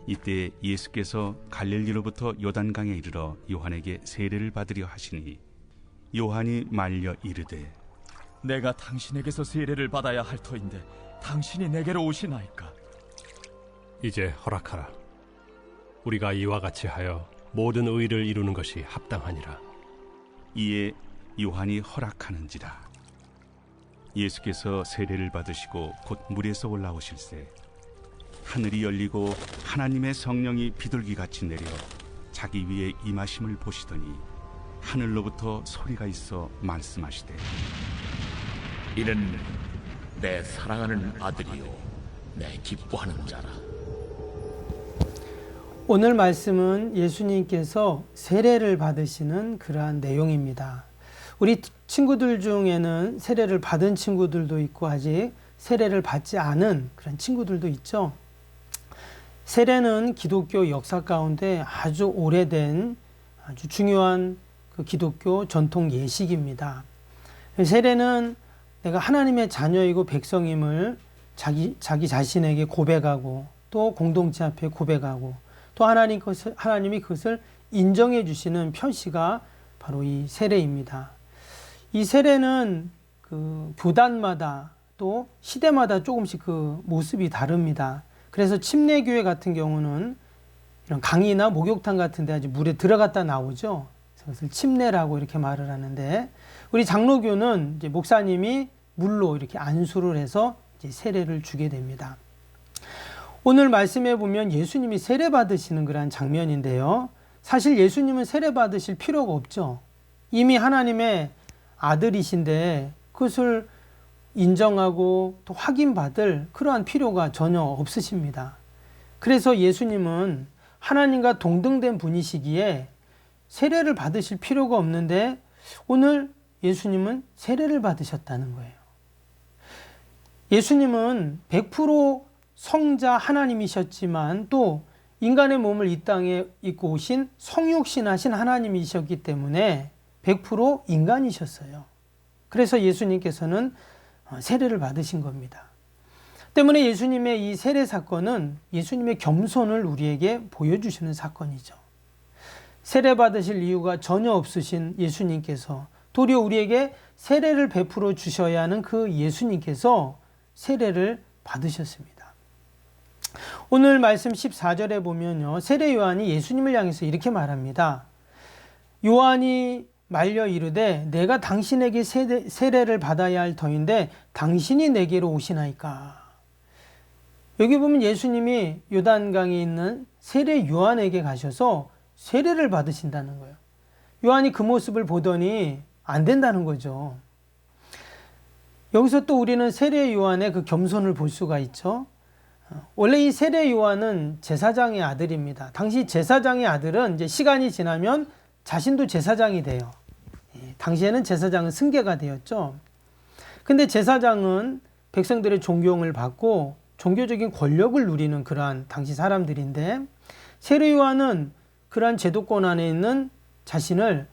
이때 예수께서 갈릴리로부터 요단강에 이르러 요한에게 세례를 받으려 하시니 요한이 말려 이르되 내가 당신에게서 세례를 받아야 할 터인데 당신이 내게로 오시나이까? 이제 허락하라. 우리가 이와 같이 하여 모든 의를 이루는 것이 합당하니라. 이에 요한이 허락하는지라. 예수께서 세례를 받으시고 곧 물에서 올라오실새 하늘이 열리고 하나님의 성령이 비둘기같이 내려 자기 위에 임하심을 보시더니 하늘로부터 소리가 있어 말씀하시되 이는 내 사랑하는 아들이요 내 기뻐하는 자라. 오늘 말씀은 예수님께서 세례를 받으시는 그러한 내용입니다. 우리 친구들 중에는 세례를 받은 친구들도 있고 아직 세례를 받지 않은 그런 친구들도 있죠. 세례는 기독교 역사 가운데 아주 오래된 아주 중요한 그 기독교 전통 예식입니다. 세례는 내가 하나님의 자녀이고 백성임을 자기 자신에게 고백하고 또 공동체 앞에 고백하고 또 하나님이 그것을 인정해 주시는 표시가 바로 이 세례입니다. 이 세례는 그 교단마다 또 시대마다 조금씩 그 모습이 다릅니다. 그래서 침례교회 같은 경우는 이런 강이나 목욕탕 같은 데 아주 물에 들어갔다 나오죠. 그것을 침례라고 이렇게 말을 하는데 우리 장로교는 이제 목사님이 물로 이렇게 안수를 해서 이제 세례를 주게 됩니다. 오늘 말씀해 보면 예수님이 세례 받으시는 그런 장면인데요. 사실 예수님은 세례 받으실 필요가 없죠. 이미 하나님의 아들이신데 그것을 인정하고 또 확인받을 그러한 필요가 전혀 없으십니다. 그래서 예수님은 하나님과 동등된 분이시기에 세례를 받으실 필요가 없는데 오늘 예수님은 세례를 받으셨다는 거예요. 예수님은 100% 성자 하나님이셨지만 또 인간의 몸을 이 땅에 입고 오신 성육신하신 하나님이셨기 때문에 100% 인간이셨어요. 그래서 예수님께서는 세례를 받으신 겁니다. 때문에 예수님의 이 세례 사건은 예수님의 겸손을 우리에게 보여주시는 사건이죠. 세례 받으실 이유가 전혀 없으신 예수님께서 도리어 우리에게 세례를 베풀어 주셔야 하는 그 예수님께서 세례를 받으셨습니다. 오늘 말씀 14절에 보면요. 세례 요한이 예수님을 향해서 이렇게 말합니다. 요한이 말려 이르되 내가 당신에게 세례를 받아야 할 터인데 당신이 내게로 오시나이까. 여기 보면 예수님이 요단강에 있는 세례 요한에게 가셔서 세례를 받으신다는 거예요. 요한이 그 모습을 보더니 안 된다는 거죠. 여기서 또 우리는 세례 요한의 그 겸손을 볼 수가 있죠. 원래 이 세례 요한은 제사장의 아들입니다. 당시 제사장의 아들은 이제 시간이 지나면 자신도 제사장이 돼요. 당시에는 제사장은 승계가 되었죠. 근데 제사장은 백성들의 존경을 받고 종교적인 권력을 누리는 그러한 당시 사람들인데 세례 요한은 그러한 제도권 안에 있는 자신을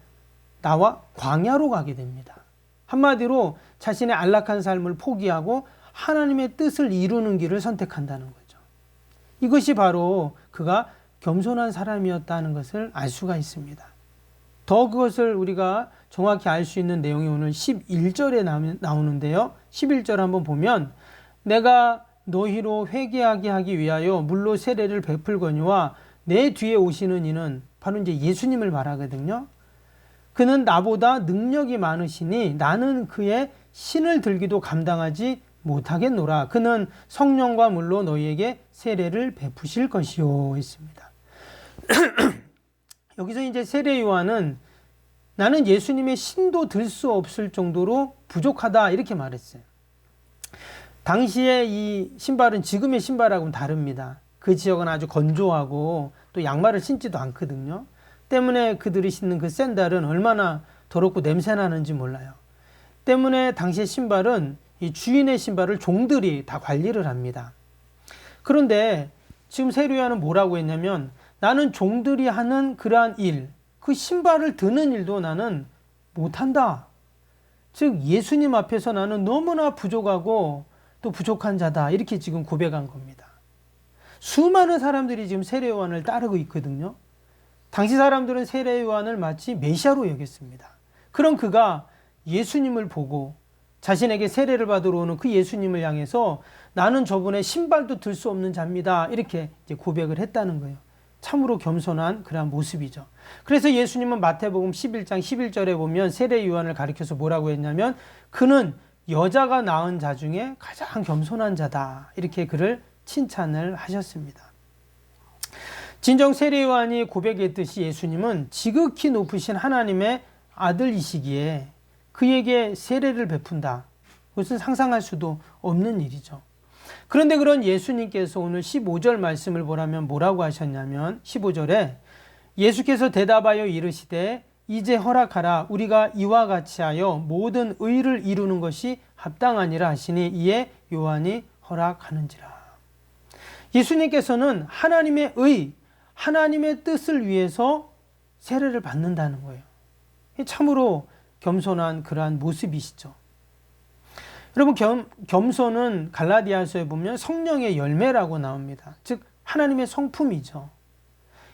나와 광야로 가게 됩니다. 한마디로 자신의 안락한 삶을 포기하고 하나님의 뜻을 이루는 길을 선택한다는 거죠. 이것이 바로 그가 겸손한 사람이었다는 것을 알 수가 있습니다. 더 그것을 우리가 정확히 알 수 있는 내용이 오늘 11절에 나오는데요. 11절 한번 보면 내가 너희로 회개하게 하기 위하여 물로 세례를 베풀거니와 내 뒤에 오시는 이는 바로 이제 예수님을 말하거든요. 그는 나보다 능력이 많으시니 나는 그의 신을 들기도 감당하지 못하겠노라. 그는 성령과 물로 너희에게 세례를 베푸실 것이요 했습니다. 여기서 이제 세례 요한은 나는 예수님의 신도 들 수 없을 정도로 부족하다 이렇게 말했어요. 당시에 이 신발은 지금의 신발하고는 다릅니다. 그 지역은 아주 건조하고 또 양말을 신지도 않거든요. 때문에 그들이 신는 그 샌들은 얼마나 더럽고 냄새나는지 몰라요. 때문에 당시의 신발은 이 주인의 신발을 종들이 다 관리를 합니다. 그런데 지금 세례 요한은 뭐라고 했냐면 나는 종들이 하는 그러한 일, 그 신발을 드는 일도 나는 못한다. 즉 예수님 앞에서 나는 너무나 부족하고 또 부족한 자다 이렇게 지금 고백한 겁니다. 수많은 사람들이 지금 세례 요한을 따르고 있거든요. 당시 사람들은 세례 요한을 마치 메시아로 여겼습니다. 그런 그가 예수님을 보고 자신에게 세례를 받으러 오는 그 예수님을 향해서 나는 저분의 신발도 들 수 없는 자입니다. 이렇게 이제 고백을 했다는 거예요. 참으로 겸손한 그러한 모습이죠. 그래서 예수님은 마태복음 11장 11절에 보면 세례 요한을 가리켜서 뭐라고 했냐면 그는 여자가 낳은 자 중에 가장 겸손한 자다. 이렇게 그를 칭찬을 하셨습니다. 진정 세례 요한이 고백했듯이 예수님은 지극히 높으신 하나님의 아들이시기에 그에게 세례를 베푼다. 그것은 상상할 수도 없는 일이죠. 그런데 그런 예수님께서 오늘 15절 말씀을 보라면 뭐라고 하셨냐면 15절에 예수께서 대답하여 이르시되 이제 허락하라 우리가 이와 같이 하여 모든 의를 이루는 것이 합당하니라 하시니 이에 요한이 허락하는지라. 예수님께서는 하나님의 의, 하나님의 뜻을 위해서 세례를 받는다는 거예요. 참으로 겸손한 그러한 모습이시죠. 여러분 겸손은 갈라디아서에 보면 성령의 열매라고 나옵니다. 즉 하나님의 성품이죠.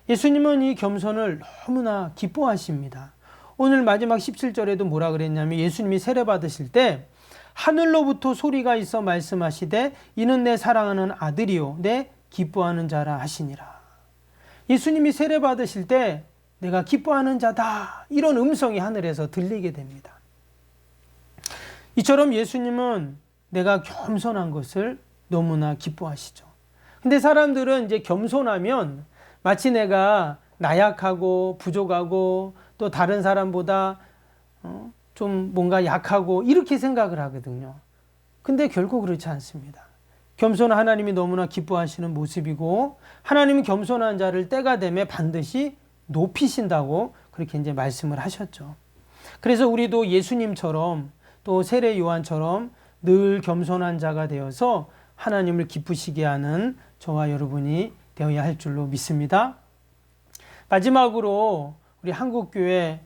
예수님은 이 겸손을 너무나 기뻐하십니다. 오늘 마지막 17절에도 뭐라 그랬냐면 예수님이 세례 받으실 때 하늘로부터 소리가 있어 말씀하시되 이는 내 사랑하는 아들이요 내 기뻐하는 자라 하시니라. 예수님이 세례 받으실 때 내가 기뻐하는 자다 이런 음성이 하늘에서 들리게 됩니다. 이처럼 예수님은 내가 겸손한 것을 너무나 기뻐하시죠. 근데 사람들은 이제 겸손하면 마치 내가 나약하고 부족하고 또 다른 사람보다 좀 뭔가 약하고 이렇게 생각을 하거든요. 근데 결코 그렇지 않습니다. 겸손한 하나님이 너무나 기뻐하시는 모습이고 하나님은 겸손한 자를 때가 되면 반드시 높이신다고 그렇게 이제 말씀을 하셨죠. 그래서 우리도 예수님처럼 또 세례 요한처럼 늘 겸손한 자가 되어서 하나님을 기쁘시게 하는 저와 여러분이 되어야 할 줄로 믿습니다. 마지막으로 우리 한국교회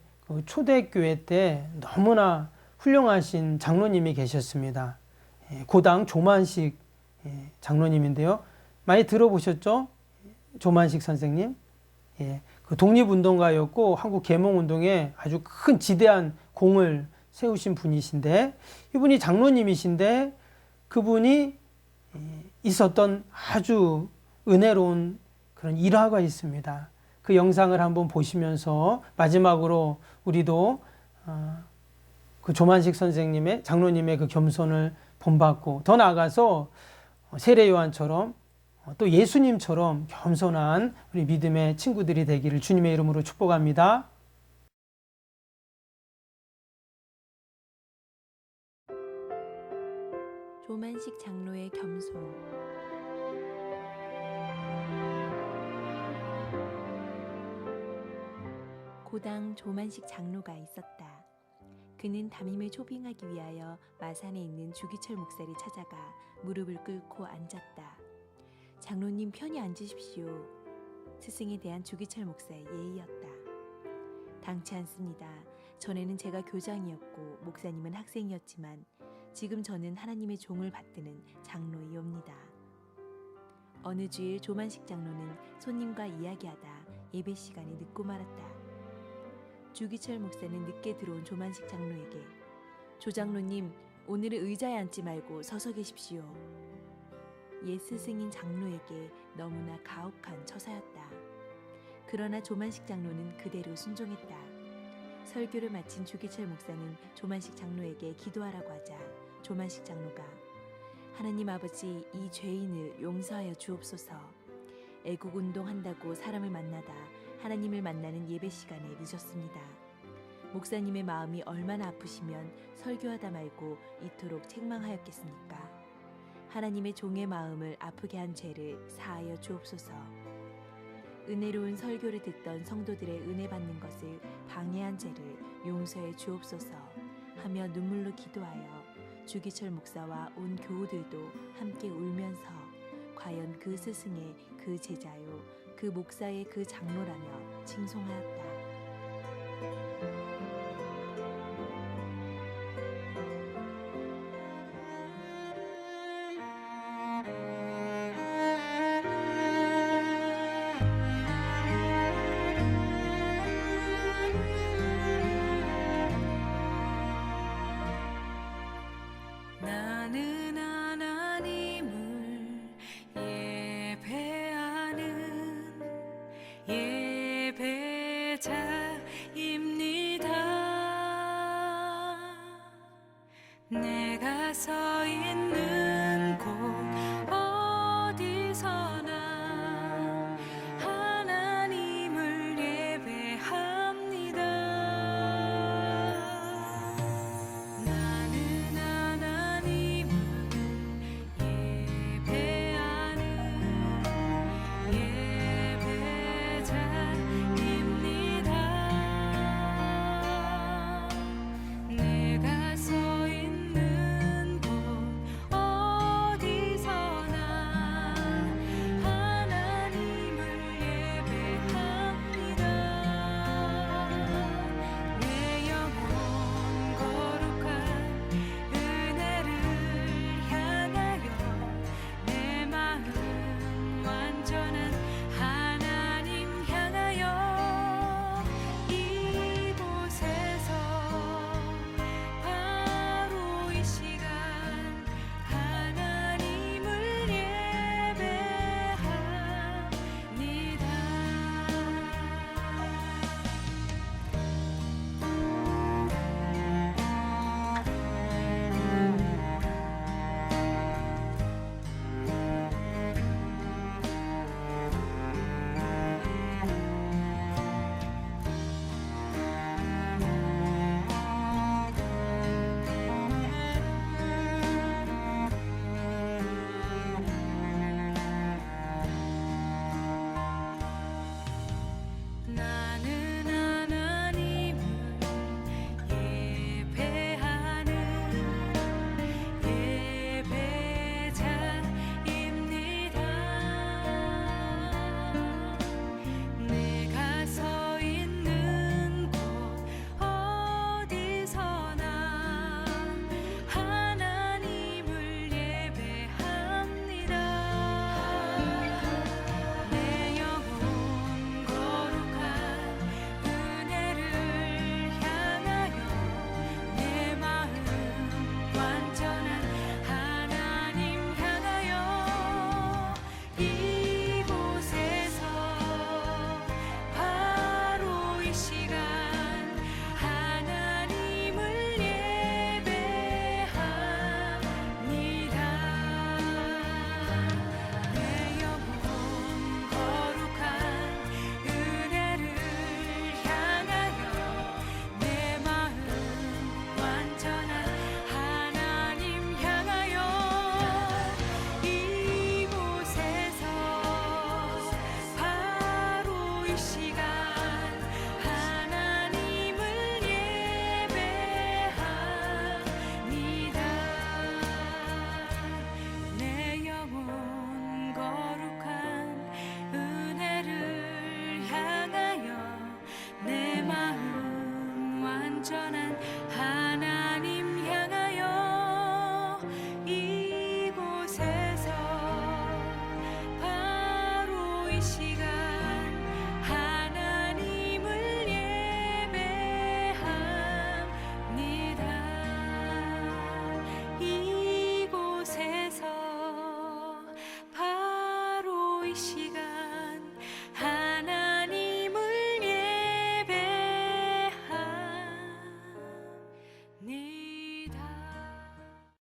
초대교회 때 너무나 훌륭하신 장로님이 계셨습니다. 고당 조만식 장로님인데요. 많이 들어보셨죠? 조만식 선생님. 그 독립운동가였고 한국 계몽운동에 아주 큰 지대한 공을 세우신 분이신데 이분이 장로님이신데 그분이 있었던 아주 은혜로운 그런 일화가 있습니다. 그 영상을 한번 보시면서 마지막으로 우리도 그 조만식 선생님의 장로님의 그 겸손을 본받고 더 나아가서 세례 요한처럼 또 예수님처럼 겸손한 우리 믿음의 친구들이 되기를 주님의 이름으로 축복합니다. 조만식 장로의 겸손. 고당 조만식 장로가 있었다. 그는 담임을 초빙하기 위하여 마산에 있는 주기철 목사를 찾아가 무릎을 꿇고 앉았다. 장로님 편히 앉으십시오. 스승에 대한 주기철 목사의 예의였다. 당치 않습니다. 전에는 제가 교장이었고 목사님은 학생이었지만 지금 저는 하나님의 종을 받드는 장로이옵니다. 어느 주일 조만식 장로는 손님과 이야기하다 예배 시간에 늦고 말았다. 주기철 목사는 늦게 들어온 조만식 장로에게 조 장로님 오늘은 의자에 앉지 말고 서서 계십시오. 옛 스승인 장로에게 너무나 가혹한 처사였다. 그러나 조만식 장로는 그대로 순종했다. 설교를 마친 주기철 목사는 조만식 장로에게 기도하라고 하자 조만식 장로가 하나님 아버지 이 죄인을 용서하여 주옵소서. 애국운동한다고 사람을 만나다 하나님을 만나는 예배 시간에 늦었습니다. 목사님의 마음이 얼마나 아프시면 설교하다 말고 이토록 책망하였겠습니까? 하나님의 종의 마음을 아프게 한 죄를 사하여 주옵소서. 은혜로운 설교를 듣던 성도들의 은혜 받는 것을 방해한 죄를 용서해 주옵소서 하며 눈물로 기도하여 주기철 목사와 온 교우들도 함께 울면서 과연 그 스승의 그 제자요 그 목사의 그 장로라며 칭송하였다. 이 시간